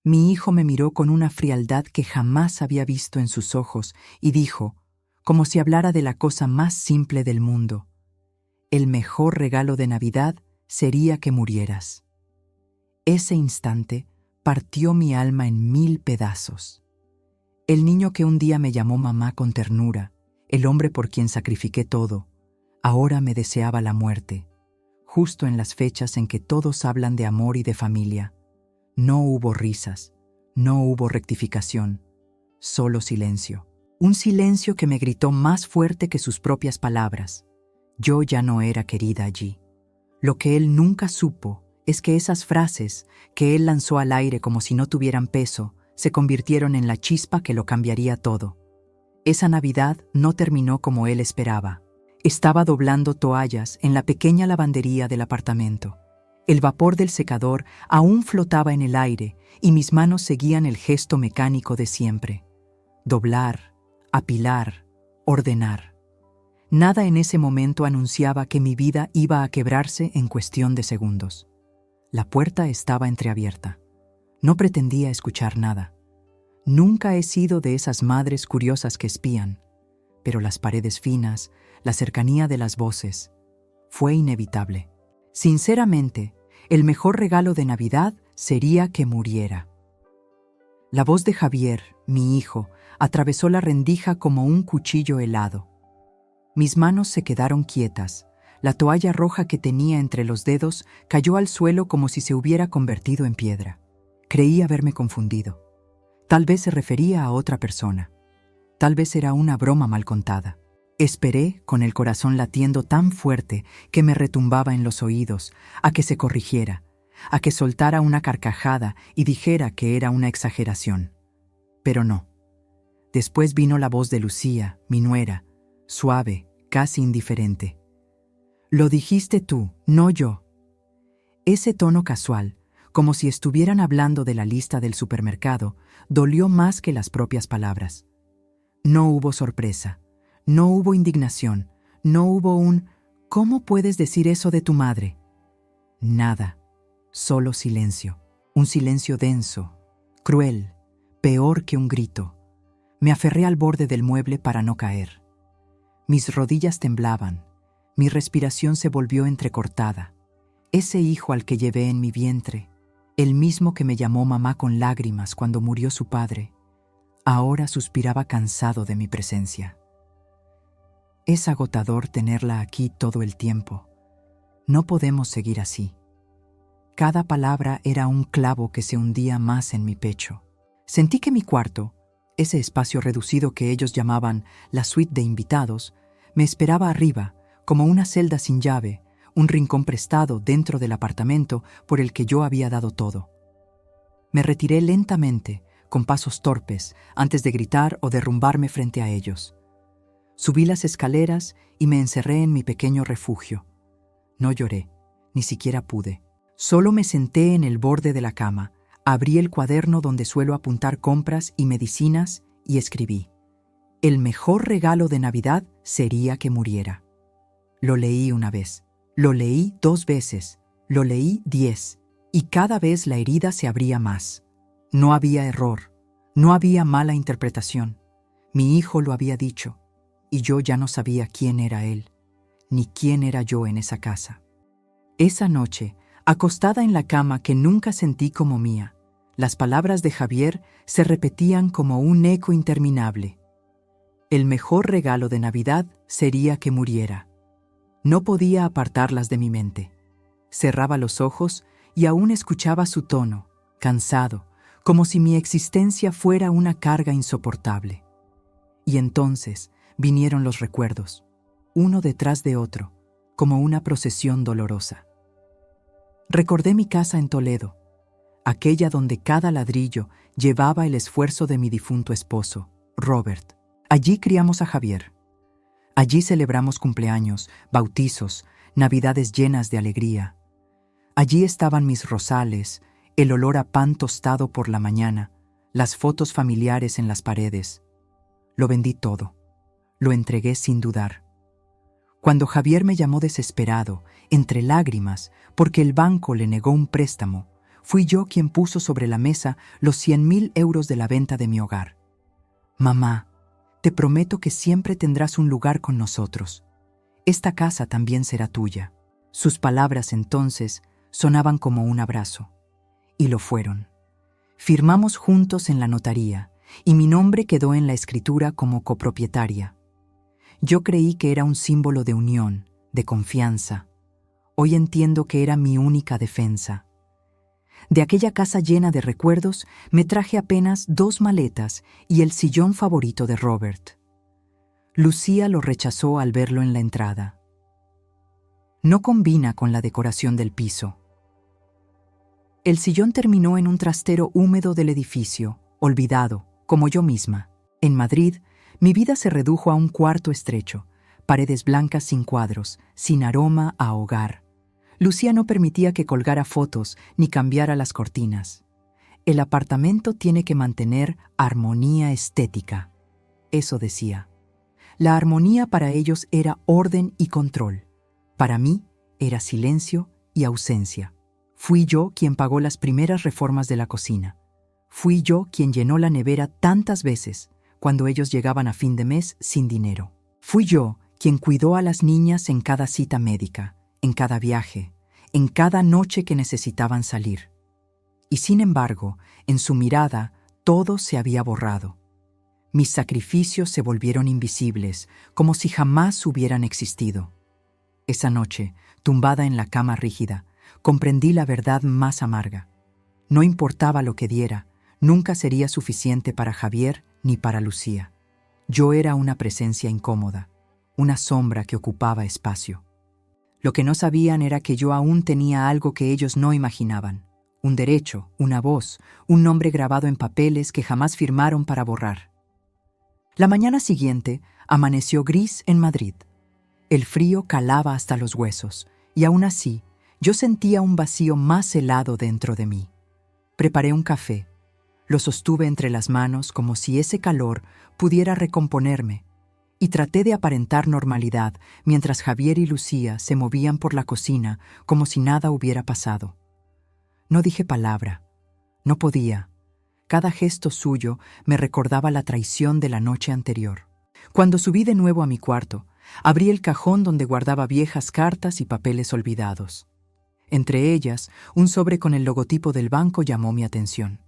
Mi hijo me miró con una frialdad que jamás había visto en sus ojos y dijo, como si hablara de la cosa más simple del mundo: el mejor regalo de Navidad sería que murieras. Ese instante partió mi alma en 1000 pedazos. El niño que un día me llamó mamá con ternura, el hombre por quien sacrifiqué todo, ahora me deseaba la muerte, justo en las fechas en que todos hablan de amor y de familia. No hubo risas, no hubo rectificación, solo silencio. Un silencio que me gritó más fuerte que sus propias palabras. Yo ya no era querida allí. Lo que él nunca supo es que esas frases que él lanzó al aire como si no tuvieran peso, se convirtieron en la chispa que lo cambiaría todo. Esa Navidad no terminó como él esperaba. Estaba doblando toallas en la pequeña lavandería del apartamento. El vapor del secador aún flotaba en el aire y mis manos seguían el gesto mecánico de siempre. Doblar, apilar, ordenar. Nada en ese momento anunciaba que mi vida iba a quebrarse en cuestión de segundos. La puerta estaba entreabierta. No pretendía escuchar nada. Nunca he sido de esas madres curiosas que espían, pero las paredes finas, la cercanía de las voces, fue inevitable. Sinceramente, el mejor regalo de Navidad sería que muriera. La voz de Javier, mi hijo, atravesó la rendija como un cuchillo helado. Mis manos se quedaron quietas. La toalla roja que tenía entre los dedos cayó al suelo como si se hubiera convertido en piedra. Creí haberme confundido. Tal vez se refería a otra persona. Tal vez era una broma mal contada. Esperé, con el corazón latiendo tan fuerte que me retumbaba en los oídos, a que se corrigiera, a que soltara una carcajada y dijera que era una exageración. Pero no. Después vino la voz de Lucía, mi nuera, suave, casi indiferente. «Lo dijiste tú, no yo». Ese tono casual, como si estuvieran hablando de la lista del supermercado, dolió más que las propias palabras. No hubo sorpresa, no hubo indignación, no hubo un «¿Cómo puedes decir eso de tu madre?». Nada, solo silencio, un silencio denso, cruel, peor que un grito. Me aferré al borde del mueble para no caer. Mis rodillas temblaban, mi respiración se volvió entrecortada. Ese hijo al que llevé en mi vientre, el mismo que me llamó mamá con lágrimas cuando murió su padre, ahora suspiraba cansado de mi presencia. Es agotador tenerla aquí todo el tiempo. No podemos seguir así. Cada palabra era un clavo que se hundía más en mi pecho. Sentí que mi cuarto, ese espacio reducido que ellos llamaban la suite de invitados, me esperaba arriba, como una celda sin llave, un rincón prestado dentro del apartamento por el que yo había dado todo. Me retiré lentamente, con pasos torpes, antes de gritar o derrumbarme frente a ellos. Subí las escaleras y me encerré en mi pequeño refugio. No lloré, ni siquiera pude. Solo me senté en el borde de la cama, abrí el cuaderno donde suelo apuntar compras y medicinas y escribí: «El mejor regalo de Navidad sería que muriera». Lo leí una vez, lo leí 2 veces, lo leí 10, y cada vez la herida se abría más. No había error, no había mala interpretación. Mi hijo lo había dicho, y yo ya no sabía quién era él, ni quién era yo en esa casa. Esa noche, acostada en la cama que nunca sentí como mía, las palabras de Javier se repetían como un eco interminable. El mejor regalo de Navidad sería que muriera. No podía apartarlas de mi mente. Cerraba los ojos y aún escuchaba su tono, cansado, como si mi existencia fuera una carga insoportable. Y entonces vinieron los recuerdos, uno detrás de otro, como una procesión dolorosa. Recordé mi casa en Toledo, aquella donde cada ladrillo llevaba el esfuerzo de mi difunto esposo, Robert. Allí criamos a Javier. Allí celebramos cumpleaños, bautizos, navidades llenas de alegría. Allí estaban mis rosales, el olor a pan tostado por la mañana, las fotos familiares en las paredes. Lo vendí todo. Lo entregué sin dudar. Cuando Javier me llamó desesperado, entre lágrimas, porque el banco le negó un préstamo, Fui yo quien puso sobre la mesa los 100.000 euros de la venta de mi hogar. Mamá, te prometo que siempre tendrás un lugar con nosotros. Esta casa también será tuya. Sus palabras entonces sonaban como un abrazo. Y lo fueron. Firmamos juntos en la notaría, y mi nombre quedó en la escritura como copropietaria. Yo creí que era un símbolo de unión, de confianza. Hoy entiendo que era mi única defensa. De aquella casa llena de recuerdos, me traje apenas 2 maletas y el sillón favorito de Robert. Lucía lo rechazó al verlo en la entrada. No combina con la decoración del piso. El sillón terminó en un trastero húmedo del edificio, olvidado, como yo misma. En Madrid, mi vida se redujo a un cuarto estrecho, paredes blancas sin cuadros, sin aroma a hogar. Lucía no permitía que colgara fotos ni cambiara las cortinas. El apartamento tiene que mantener armonía estética. Eso decía. La armonía para ellos era orden y control. Para mí era silencio y ausencia. Fui yo quien pagó las primeras reformas de la cocina. Fui yo quien llenó la nevera tantas veces cuando ellos llegaban a fin de mes sin dinero. Fui yo quien cuidó a las niñas en cada cita médica, en cada viaje, en cada noche que necesitaban salir. Y sin embargo, en su mirada, todo se había borrado. Mis sacrificios se volvieron invisibles, como si jamás hubieran existido. Esa noche, tumbada en la cama rígida, comprendí la verdad más amarga. No importaba lo que diera, nunca sería suficiente para Javier ni para Lucía. Yo era una presencia incómoda, una sombra que ocupaba espacio. Lo que no sabían era que yo aún tenía algo que ellos no imaginaban. Un derecho, una voz, un nombre grabado en papeles que jamás firmaron para borrar. La mañana siguiente amaneció gris en Madrid. El frío calaba hasta los huesos, y aún así, yo sentía un vacío más helado dentro de mí. Preparé un café. Lo sostuve entre las manos como si ese calor pudiera recomponerme, y traté de aparentar normalidad mientras Javier y Lucía se movían por la cocina como si nada hubiera pasado. No dije palabra. No podía. Cada gesto suyo me recordaba la traición de la noche anterior. Cuando subí de nuevo a mi cuarto, abrí el cajón donde guardaba viejas cartas y papeles olvidados. Entre ellas, un sobre con el logotipo del banco llamó mi atención.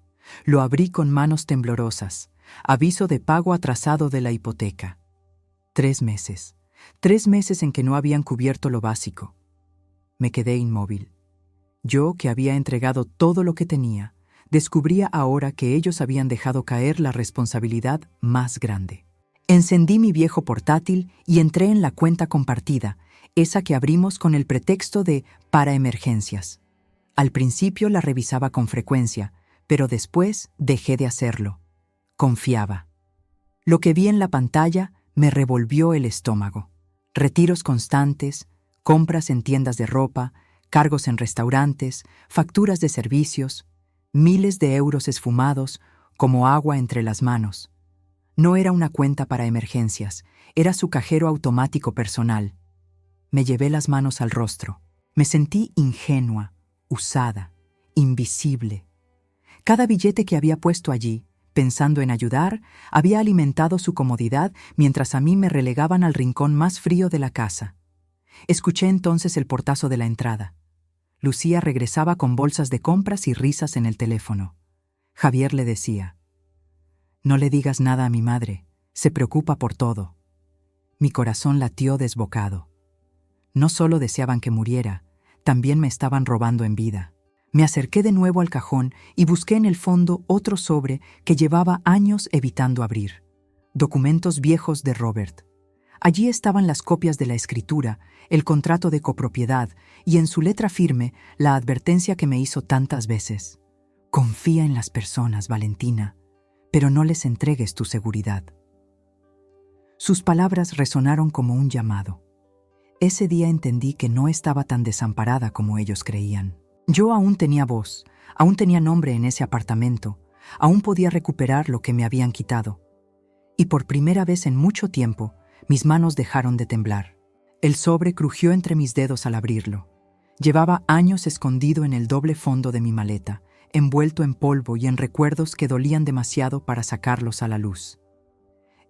Lo abrí con manos temblorosas. Aviso de pago atrasado de la hipoteca. 3 meses. 3 meses en que no habían cubierto lo básico. Me quedé inmóvil. Yo, que había entregado todo lo que tenía, descubría ahora que ellos habían dejado caer la responsabilidad más grande. Encendí mi viejo portátil y entré en la cuenta compartida, esa que abrimos con el pretexto de para emergencias. Al principio la revisaba con frecuencia, pero después dejé de hacerlo. Confiaba. Lo que vi en la pantalla me revolvió el estómago. Retiros constantes, compras en tiendas de ropa, cargos en restaurantes, facturas de servicios, miles de euros esfumados como agua entre las manos. No era una cuenta para emergencias, era su cajero automático personal. Me llevé las manos al rostro. Me sentí ingenua, usada, invisible. Cada billete que había puesto allí, pensando en ayudar, había alimentado su comodidad mientras a mí me relegaban al rincón más frío de la casa. Escuché entonces el portazo de la entrada. Lucía regresaba con bolsas de compras y risas en el teléfono. Javier le decía: «No le digas nada a mi madre, se preocupa por todo». Mi corazón latió desbocado. No solo deseaban que muriera, también me estaban robando en vida. Me acerqué de nuevo al cajón y busqué en el fondo otro sobre que llevaba años evitando abrir. Documentos viejos de Robert. Allí estaban las copias de la escritura, el contrato de copropiedad y en su letra firme la advertencia que me hizo tantas veces. Confía en las personas, Valentina, pero no les entregues tu seguridad. Sus palabras resonaron como un llamado. Ese día entendí que no estaba tan desamparada como ellos creían. Yo aún tenía voz, aún tenía nombre en ese apartamento, aún podía recuperar lo que me habían quitado. Y por primera vez en mucho tiempo, mis manos dejaron de temblar. El sobre crujió entre mis dedos al abrirlo. Llevaba años escondido en el doble fondo de mi maleta, envuelto en polvo y en recuerdos que dolían demasiado para sacarlos a la luz.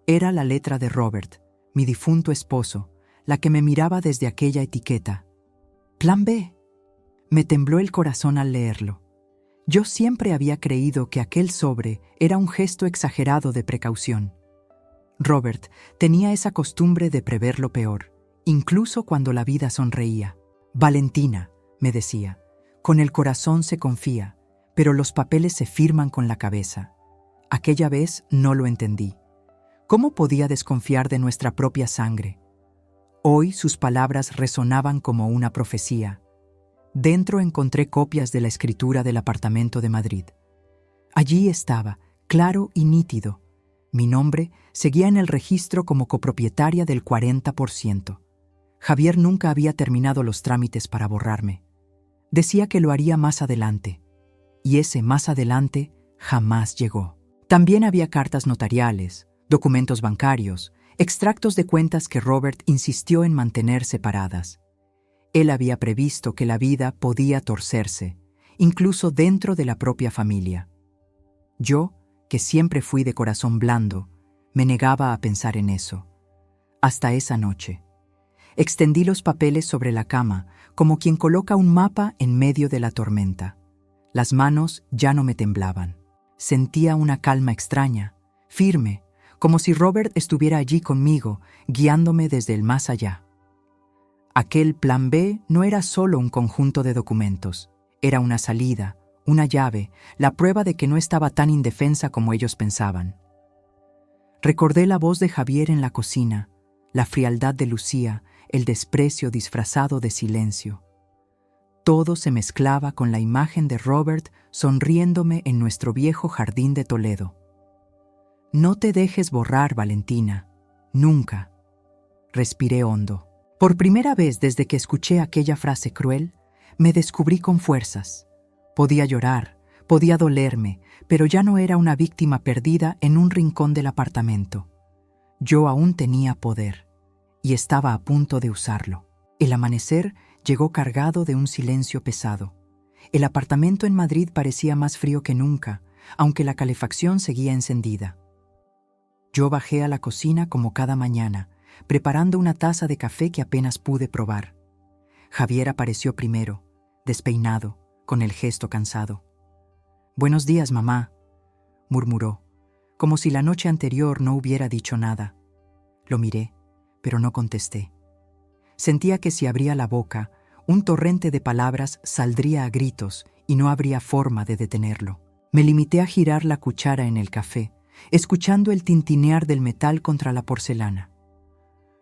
Era la letra de Robert, mi difunto esposo, la que me miraba desde aquella etiqueta. Plan B. Me tembló el corazón al leerlo. Yo siempre había creído que aquel sobre era un gesto exagerado de precaución. Robert tenía esa costumbre de prever lo peor, incluso cuando la vida sonreía. Valentina, me decía, con el corazón se confía, pero los papeles se firman con la cabeza. Aquella vez no lo entendí. ¿Cómo podía desconfiar de nuestra propia sangre? Hoy sus palabras resonaban como una profecía. Dentro encontré copias de la escritura del apartamento de Madrid. Allí estaba, claro y nítido. Mi nombre seguía en el registro como copropietaria del 40%. Javier nunca había terminado los trámites para borrarme. Decía que lo haría más adelante. Y ese más adelante jamás llegó. También había cartas notariales, documentos bancarios, extractos de cuentas que Robert insistió en mantener separadas. Él había previsto que la vida podía torcerse, incluso dentro de la propia familia. Yo, que siempre fui de corazón blando, me negaba a pensar en eso. Hasta esa noche. Extendí los papeles sobre la cama, como quien coloca un mapa en medio de la tormenta. Las manos ya no me temblaban. Sentía una calma extraña, firme, como si Robert estuviera allí conmigo, guiándome desde el más allá. Aquel plan B no era solo un conjunto de documentos, era una salida, una llave, la prueba de que no estaba tan indefensa como ellos pensaban. Recordé la voz de Javier en la cocina, la frialdad de Lucía, el desprecio disfrazado de silencio. Todo se mezclaba con la imagen de Robert sonriéndome en nuestro viejo jardín de Toledo. No te dejes borrar, Valentina, nunca. Respiré hondo. Por primera vez desde que escuché aquella frase cruel, me descubrí con fuerzas. Podía llorar, podía dolerme, pero ya no era una víctima perdida en un rincón del apartamento. Yo aún tenía poder, y estaba a punto de usarlo. El amanecer llegó cargado de un silencio pesado. El apartamento en Madrid parecía más frío que nunca, aunque la calefacción seguía encendida. Yo bajé a la cocina como cada mañana, preparando una taza de café que apenas pude probar. Javier apareció primero, despeinado, con el gesto cansado. «Buenos días, mamá», murmuró, como si la noche anterior no hubiera dicho nada. Lo miré, pero no contesté. Sentía que si abría la boca, un torrente de palabras saldría a gritos y no habría forma de detenerlo. Me limité a girar la cuchara en el café, escuchando el tintinear del metal contra la porcelana.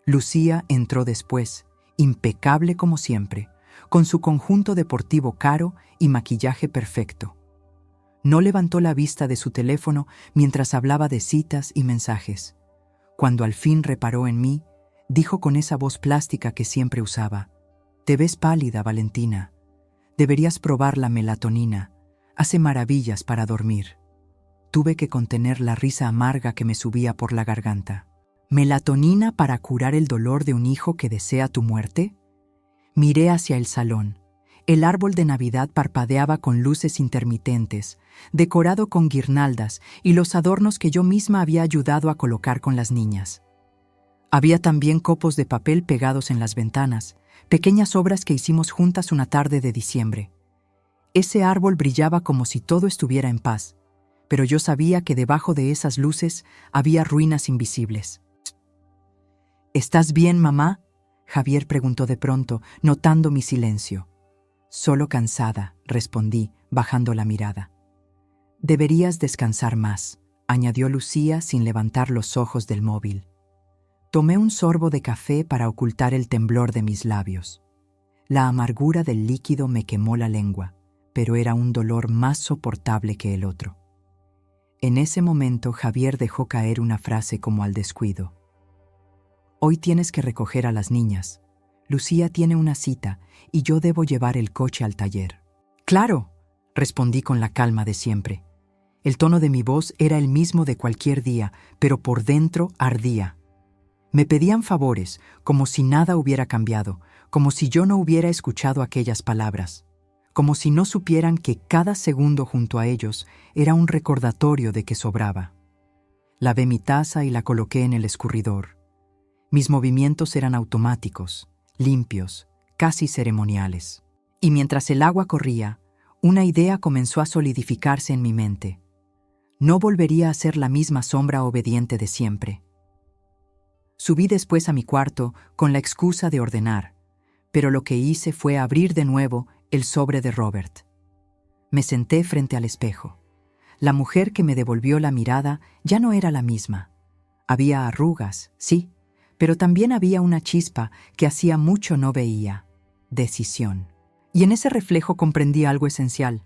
Lucía entró después, impecable como siempre, con su conjunto deportivo caro y maquillaje perfecto. No levantó la vista de su teléfono mientras hablaba de citas y mensajes. Cuando al fin reparó en mí, dijo con esa voz plástica que siempre usaba: «Te ves pálida, Valentina. Deberías probar la melatonina. Hace maravillas para dormir». Tuve que contener la risa amarga que me subía por la garganta. ¿Melatonina para curar el dolor de un hijo que desea tu muerte? Miré hacia el salón. El árbol de Navidad parpadeaba con luces intermitentes, decorado con guirnaldas y los adornos que yo misma había ayudado a colocar con las niñas. Había también copos de papel pegados en las ventanas, pequeñas obras que hicimos juntas una tarde de diciembre. Ese árbol brillaba como si todo estuviera en paz, pero yo sabía que debajo de esas luces había ruinas invisibles. «¿Estás bien, mamá?», Javier preguntó de pronto, notando mi silencio. «Solo cansada», respondí, bajando la mirada. «Deberías descansar más», añadió Lucía sin levantar los ojos del móvil. Tomé un sorbo de café para ocultar el temblor de mis labios. La amargura del líquido me quemó la lengua, pero era un dolor más soportable que el otro. En ese momento Javier dejó caer una frase como al descuido. «Hoy tienes que recoger a las niñas. Lucía tiene una cita y yo debo llevar el coche al taller». «Claro», respondí con la calma de siempre. El tono de mi voz era el mismo de cualquier día, pero por dentro ardía. Me pedían favores, como si nada hubiera cambiado, como si yo no hubiera escuchado aquellas palabras, como si no supieran que cada segundo junto a ellos era un recordatorio de que sobraba. Lavé mi taza y la coloqué en el escurridor. Mis movimientos eran automáticos, limpios, casi ceremoniales. Y mientras el agua corría, una idea comenzó a solidificarse en mi mente. No volvería a ser la misma sombra obediente de siempre. Subí después a mi cuarto con la excusa de ordenar, pero lo que hice fue abrir de nuevo el sobre de Robert. Me senté frente al espejo. La mujer que me devolvió la mirada ya no era la misma. Había arrugas, sí, pero también había una chispa que hacía mucho no veía: decisión. Y en ese reflejo comprendí algo esencial.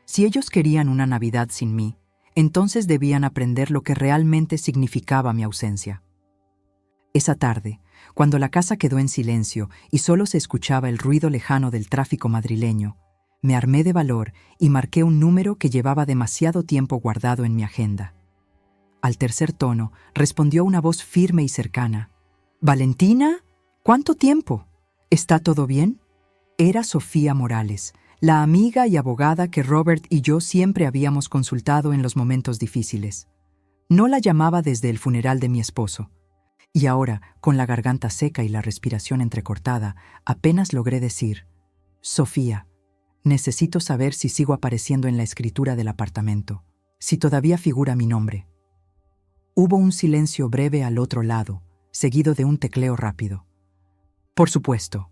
Si ellos querían una Navidad sin mí, entonces debían aprender lo que realmente significaba mi ausencia. Esa tarde, cuando la casa quedó en silencio y solo se escuchaba el ruido lejano del tráfico madrileño, me armé de valor y marqué un número que llevaba demasiado tiempo guardado en mi agenda. Al tercer tono, respondió una voz firme y cercana. «¿Valentina? ¿Cuánto tiempo? ¿Está todo bien?» Era Sofía Morales, la amiga y abogada que Robert y yo siempre habíamos consultado en los momentos difíciles. No la llamaba desde el funeral de mi esposo. Y ahora, con la garganta seca y la respiración entrecortada, apenas logré decir: «Sofía, necesito saber si sigo apareciendo en la escritura del apartamento, si todavía figura mi nombre». Hubo un silencio breve al otro lado, seguido de un tecleo rápido. «Por supuesto.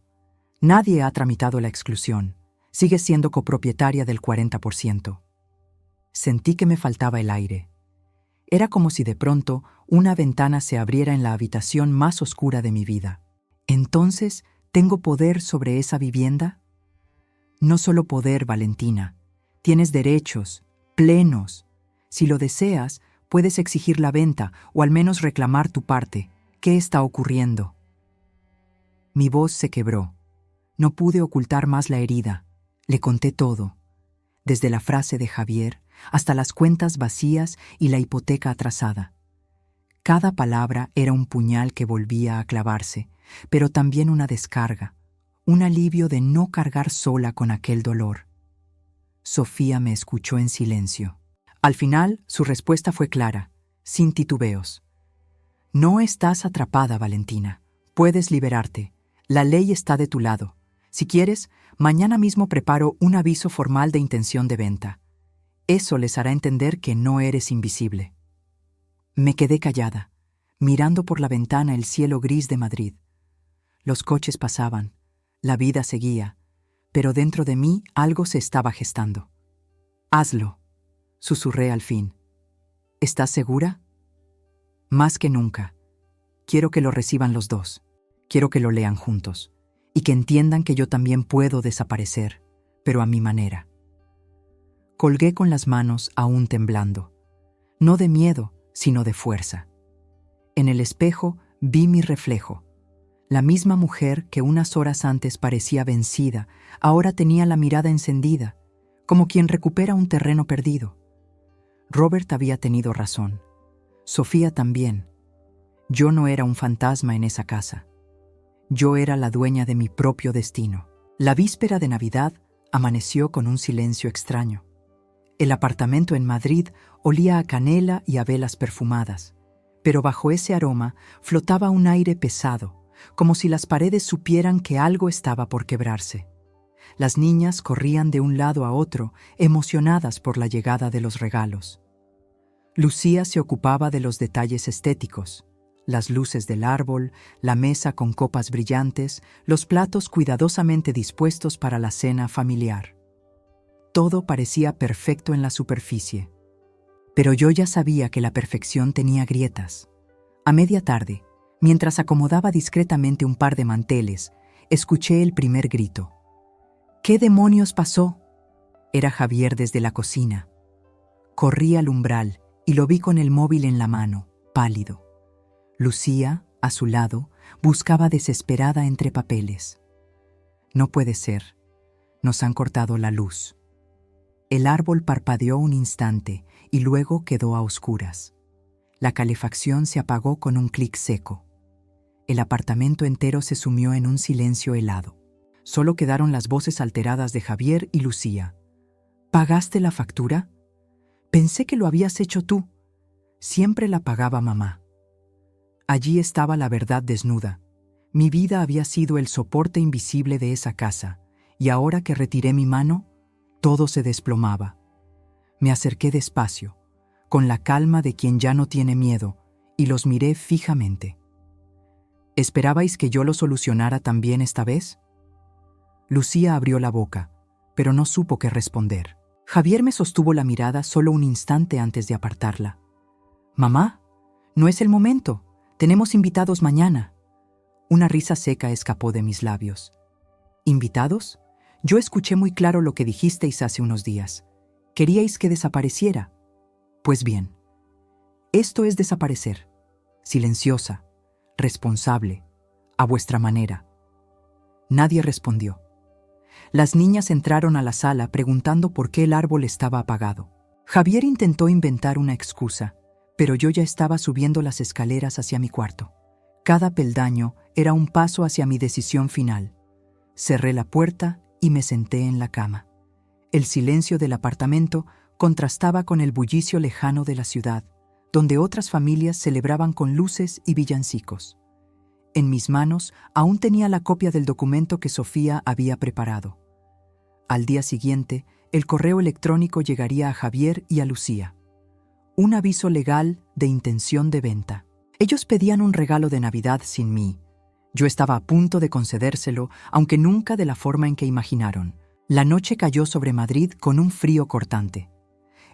Nadie ha tramitado la exclusión. Sigue siendo copropietaria del 40%. Sentí que me faltaba el aire. Era como si de pronto una ventana se abriera en la habitación más oscura de mi vida. ¿Entonces tengo poder sobre esa vivienda? No solo poder, Valentina. Tienes derechos, plenos. Si lo deseas, puedes exigir la venta o al menos reclamar tu parte. ¿Qué está ocurriendo?» Mi voz se quebró. No pude ocultar más la herida. Le conté todo, desde la frase de Javier hasta las cuentas vacías y la hipoteca atrasada. Cada palabra era un puñal que volvía a clavarse, pero también una descarga, un alivio de no cargar sola con aquel dolor. Sofía me escuchó en silencio. Al final, su respuesta fue clara, sin titubeos. «No estás atrapada, Valentina. Puedes liberarte. La ley está de tu lado. Si quieres, mañana mismo preparo un aviso formal de intención de venta. Eso les hará entender que no eres invisible». Me quedé callada, mirando por la ventana el cielo gris de Madrid. Los coches pasaban, la vida seguía, pero dentro de mí algo se estaba gestando. «Hazlo», susurré al fin. «¿Estás segura?» «Más que nunca. Quiero que lo reciban los dos. Quiero que lo lean juntos. Y que entiendan que yo también puedo desaparecer, pero a mi manera». Colgué con las manos aún temblando. No de miedo, sino de fuerza. En el espejo vi mi reflejo. La misma mujer que unas horas antes parecía vencida, ahora tenía la mirada encendida, como quien recupera un terreno perdido. Robert había tenido razón. Sofía también. Yo no era un fantasma en esa casa. Yo era la dueña de mi propio destino. La víspera de Navidad amaneció con un silencio extraño. El apartamento en Madrid olía a canela y a velas perfumadas, pero bajo ese aroma flotaba un aire pesado, como si las paredes supieran que algo estaba por quebrarse. Las niñas corrían de un lado a otro, emocionadas por la llegada de los regalos. Lucía se ocupaba de los detalles estéticos: las luces del árbol, la mesa con copas brillantes, los platos cuidadosamente dispuestos para la cena familiar. Todo parecía perfecto en la superficie. Pero yo ya sabía que la perfección tenía grietas. A media tarde, mientras acomodaba discretamente un par de manteles, escuché el primer grito. «¿Qué demonios pasó?». Era Javier desde la cocina. Corrí al umbral y lo vi con el móvil en la mano, pálido. Lucía, a su lado, buscaba desesperada entre papeles. «No puede ser. Nos han cortado la luz». El árbol parpadeó un instante y luego quedó a oscuras. La calefacción se apagó con un clic seco. El apartamento entero se sumió en un silencio helado. Solo quedaron las voces alteradas de Javier y Lucía. ¿Pagaste la factura? Pensé que lo habías hecho tú. Siempre la pagaba mamá. Allí estaba la verdad desnuda. Mi vida había sido el soporte invisible de esa casa, y ahora que retiré mi mano, todo se desplomaba. Me acerqué despacio, con la calma de quien ya no tiene miedo, y los miré fijamente. ¿Esperabais que yo lo solucionara también esta vez? Lucía abrió la boca, pero no supo qué responder. Javier me sostuvo la mirada solo un instante antes de apartarla. «Mamá, no es el momento. Tenemos invitados mañana». Una risa seca escapó de mis labios. ¿Invitados? Yo escuché muy claro lo que dijisteis hace unos días. Queríais que desapareciera. Pues bien, esto es desaparecer. Silenciosa, responsable, a vuestra manera. Nadie respondió. Las niñas entraron a la sala preguntando por qué el árbol estaba apagado. Javier intentó inventar una excusa, pero yo ya estaba subiendo las escaleras hacia mi cuarto. Cada peldaño era un paso hacia mi decisión final. Cerré la puerta y me senté en la cama. El silencio del apartamento contrastaba con el bullicio lejano de la ciudad, donde otras familias celebraban con luces y villancicos. En mis manos aún tenía la copia del documento que Sofía había preparado. Al día siguiente, el correo electrónico llegaría a Javier y a Lucía. Un aviso legal de intención de venta. Ellos pedían un regalo de Navidad sin mí. Yo estaba a punto de concedérselo, aunque nunca de la forma en que imaginaron. La noche cayó sobre Madrid con un frío cortante.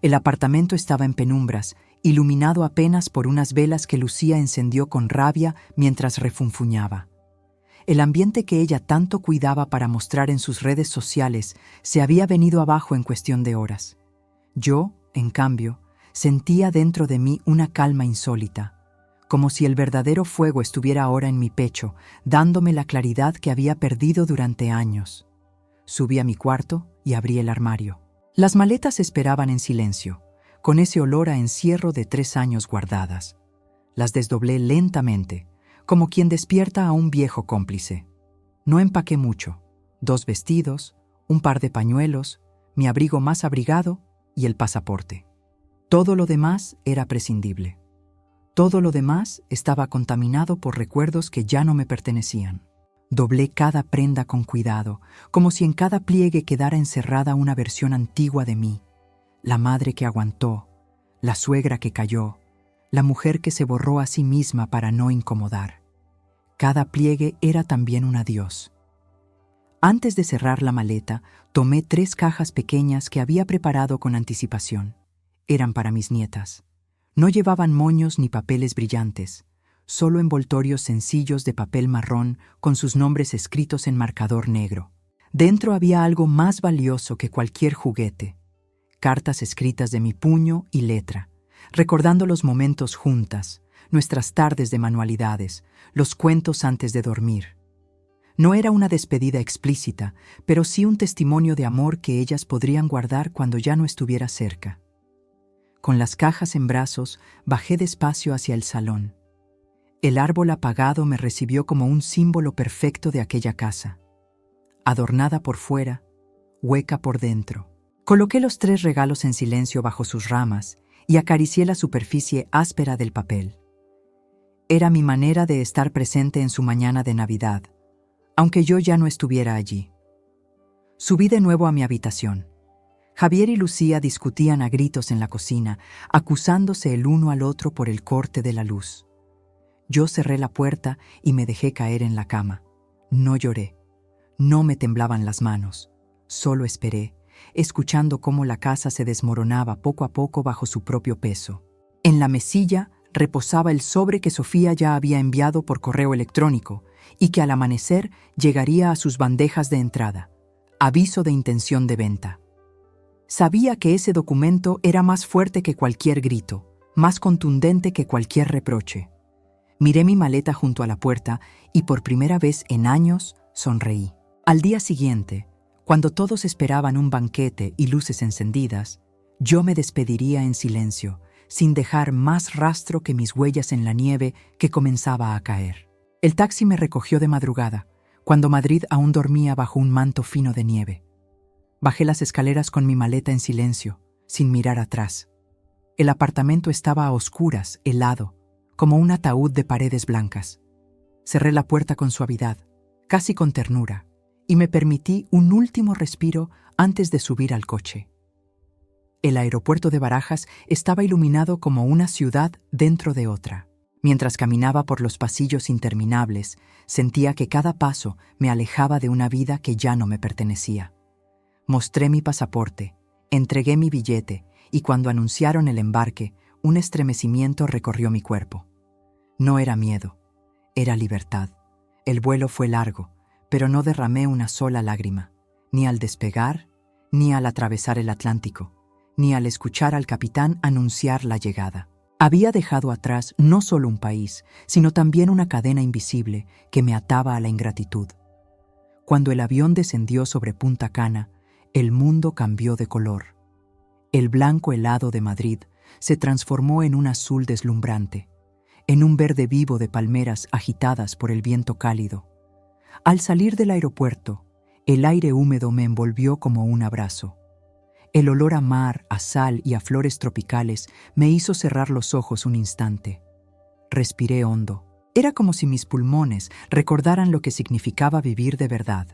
El apartamento estaba en penumbras, iluminado apenas por unas velas que Lucía encendió con rabia mientras refunfuñaba. El ambiente que ella tanto cuidaba para mostrar en sus redes sociales se había venido abajo en cuestión de horas. Yo, en cambio, sentía dentro de mí una calma insólita, como si el verdadero fuego estuviera ahora en mi pecho, dándome la claridad que había perdido durante años. Subí a mi cuarto y abrí el armario. Las maletas esperaban en silencio, con ese olor a encierro de 3 años guardadas. Las desdoblé lentamente, como quien despierta a un viejo cómplice. No empaqué mucho: 2 vestidos, un par de pañuelos, mi abrigo más abrigado y el pasaporte. Todo lo demás era prescindible. Todo lo demás estaba contaminado por recuerdos que ya no me pertenecían. Doblé cada prenda con cuidado, como si en cada pliegue quedara encerrada una versión antigua de mí. La madre que aguantó, la suegra que cayó, la mujer que se borró a sí misma para no incomodar. Cada pliegue era también un adiós. Antes de cerrar la maleta, tomé 3 cajas pequeñas que había preparado con anticipación. Eran para mis nietas. No llevaban moños ni papeles brillantes, solo envoltorios sencillos de papel marrón con sus nombres escritos en marcador negro. Dentro había algo más valioso que cualquier juguete: cartas escritas de mi puño y letra, recordando los momentos juntas, nuestras tardes de manualidades, los cuentos antes de dormir. No era una despedida explícita, pero sí un testimonio de amor que ellas podrían guardar cuando ya no estuviera cerca. Con las cajas en brazos, bajé despacio hacia el salón. El árbol apagado me recibió como un símbolo perfecto de aquella casa. Adornada por fuera, hueca por dentro. Coloqué los 3 regalos en silencio bajo sus ramas y acaricié la superficie áspera del papel. Era mi manera de estar presente en su mañana de Navidad, aunque yo ya no estuviera allí. Subí de nuevo a mi habitación. Javier y Lucía discutían a gritos en la cocina, acusándose el uno al otro por el corte de la luz. Yo cerré la puerta y me dejé caer en la cama. No lloré, no me temblaban las manos, solo esperé, escuchando cómo la casa se desmoronaba poco a poco bajo su propio peso. En la mesilla reposaba el sobre que Sofía ya había enviado por correo electrónico y que al amanecer llegaría a sus bandejas de entrada. Aviso de intención de venta. Sabía que ese documento era más fuerte que cualquier grito, más contundente que cualquier reproche. Miré mi maleta junto a la puerta y por primera vez en años sonreí. Al día siguiente, cuando todos esperaban un banquete y luces encendidas, yo me despediría en silencio, sin dejar más rastro que mis huellas en la nieve que comenzaba a caer. El taxi me recogió de madrugada, cuando Madrid aún dormía bajo un manto fino de nieve. Bajé las escaleras con mi maleta en silencio, sin mirar atrás. El apartamento estaba a oscuras, helado, como un ataúd de paredes blancas. Cerré la puerta con suavidad, casi con ternura, y me permití un último respiro antes de subir al coche. El aeropuerto de Barajas estaba iluminado como una ciudad dentro de otra. Mientras caminaba por los pasillos interminables, sentía que cada paso me alejaba de una vida que ya no me pertenecía. Mostré mi pasaporte, entregué mi billete y cuando anunciaron el embarque, un estremecimiento recorrió mi cuerpo. No era miedo, era libertad. El vuelo fue largo, pero no derramé una sola lágrima, ni al despegar, ni al atravesar el Atlántico, ni al escuchar al capitán anunciar la llegada. Había dejado atrás no solo un país, sino también una cadena invisible que me ataba a la ingratitud. Cuando el avión descendió sobre Punta Cana, el mundo cambió de color. El blanco helado de Madrid se transformó en un azul deslumbrante, en un verde vivo de palmeras agitadas por el viento cálido. Al salir del aeropuerto, el aire húmedo me envolvió como un abrazo. El olor a mar, a sal y a flores tropicales me hizo cerrar los ojos un instante. Respiré hondo. Era como si mis pulmones recordaran lo que significaba vivir de verdad.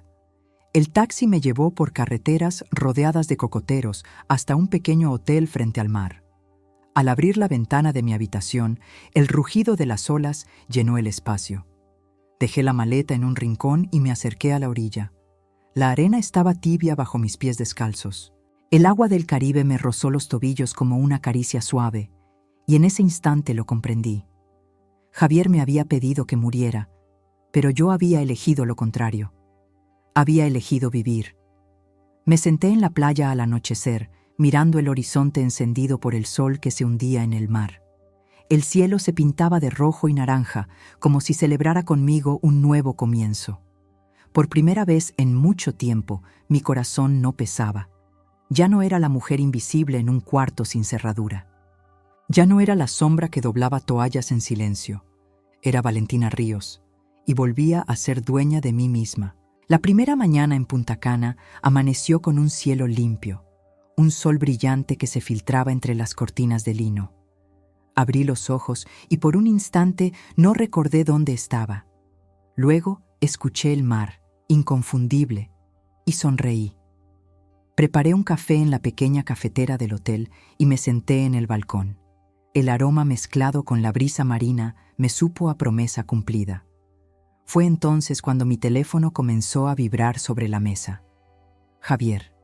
El taxi me llevó por carreteras rodeadas de cocoteros hasta un pequeño hotel frente al mar. Al abrir la ventana de mi habitación, el rugido de las olas llenó el espacio. Dejé la maleta en un rincón y me acerqué a la orilla. La arena estaba tibia bajo mis pies descalzos. El agua del Caribe me rozó los tobillos como una caricia suave, y en ese instante lo comprendí. Javier me había pedido que muriera, pero yo había elegido lo contrario. Había elegido vivir. Me senté en la playa al anochecer, mirando el horizonte encendido por el sol que se hundía en el mar. El cielo se pintaba de rojo y naranja, como si celebrara conmigo un nuevo comienzo. Por primera vez en mucho tiempo, mi corazón no pesaba. Ya no era la mujer invisible en un cuarto sin cerradura. Ya no era la sombra que doblaba toallas en silencio. Era Valentina Ríos, y volvía a ser dueña de mí misma. La primera mañana en Punta Cana amaneció con un cielo limpio, un sol brillante que se filtraba entre las cortinas de lino. Abrí los ojos y por un instante no recordé dónde estaba. Luego escuché el mar, inconfundible, y sonreí. Preparé un café en la pequeña cafetera del hotel y me senté en el balcón. El aroma mezclado con la brisa marina me supo a promesa cumplida. Fue entonces cuando mi teléfono comenzó a vibrar sobre la mesa. Javier.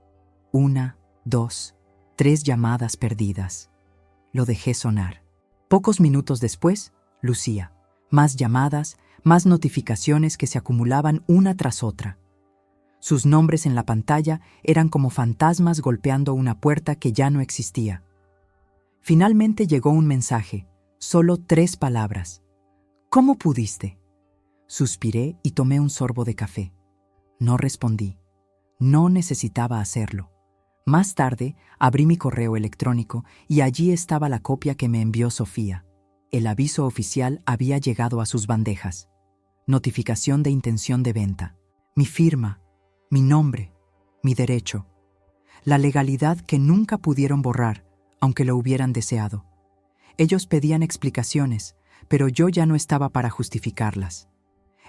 1, 2, 3 llamadas perdidas. Lo dejé sonar. Pocos minutos después, Lucía. Más llamadas, más notificaciones que se acumulaban una tras otra. Sus nombres en la pantalla eran como fantasmas golpeando una puerta que ya no existía. Finalmente llegó un mensaje, solo 3 palabras. ¿Cómo pudiste? Suspiré y tomé un sorbo de café. No respondí. No necesitaba hacerlo. Más tarde, abrí mi correo electrónico y allí estaba la copia que me envió Sofía. El aviso oficial había llegado a sus bandejas. Notificación de intención de venta. Mi firma. Mi nombre, mi derecho, la legalidad que nunca pudieron borrar, aunque lo hubieran deseado. Ellos pedían explicaciones, pero yo ya no estaba para justificarlas.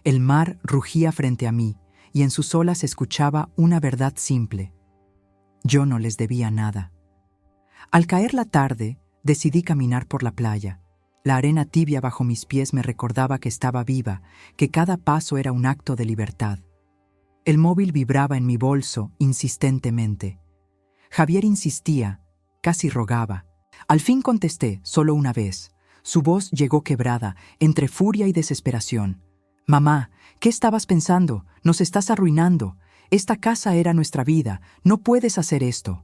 El mar rugía frente a mí y en sus olas escuchaba una verdad simple. Yo no les debía nada. Al caer la tarde, decidí caminar por la playa. La arena tibia bajo mis pies me recordaba que estaba viva, que cada paso era un acto de libertad. El móvil vibraba en mi bolso insistentemente. Javier insistía, casi rogaba. Al fin contesté, solo una vez. Su voz llegó quebrada, entre furia y desesperación. «Mamá, ¿qué estabas pensando? Nos estás arruinando. Esta casa era nuestra vida. No puedes hacer esto».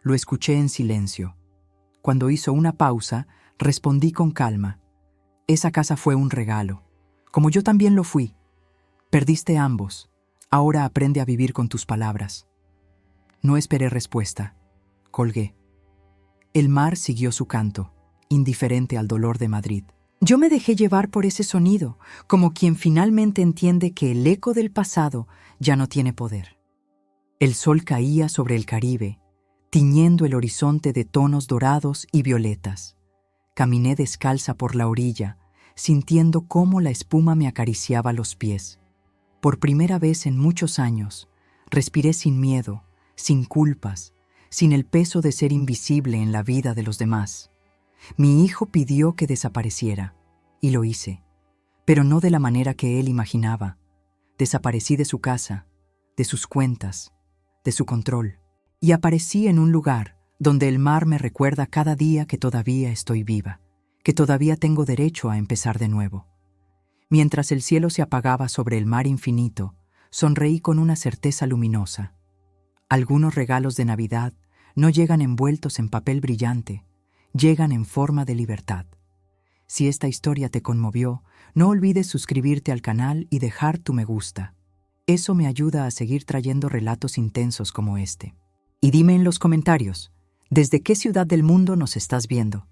Lo escuché en silencio. Cuando hizo una pausa, respondí con calma. «Esa casa fue un regalo, como yo también lo fui. Perdiste ambos. Ahora aprende a vivir con tus palabras». No esperé respuesta. Colgué. El mar siguió su canto, indiferente al dolor de Madrid. Yo me dejé llevar por ese sonido, como quien finalmente entiende que el eco del pasado ya no tiene poder. El sol caía sobre el Caribe, tiñendo el horizonte de tonos dorados y violetas. Caminé descalza por la orilla, sintiendo cómo la espuma me acariciaba los pies. Por primera vez en muchos años, respiré sin miedo, sin culpas, sin el peso de ser invisible en la vida de los demás. Mi hijo pidió que desapareciera, y lo hice, pero no de la manera que él imaginaba. Desaparecí de su casa, de sus cuentas, de su control, y aparecí en un lugar donde el mar me recuerda cada día que todavía estoy viva, que todavía tengo derecho a empezar de nuevo. Mientras el cielo se apagaba sobre el mar infinito, sonreí con una certeza luminosa. Algunos regalos de Navidad no llegan envueltos en papel brillante, llegan en forma de libertad. Si esta historia te conmovió, no olvides suscribirte al canal y dejar tu me gusta. Eso me ayuda a seguir trayendo relatos intensos como este. Y dime en los comentarios, ¿desde qué ciudad del mundo nos estás viendo?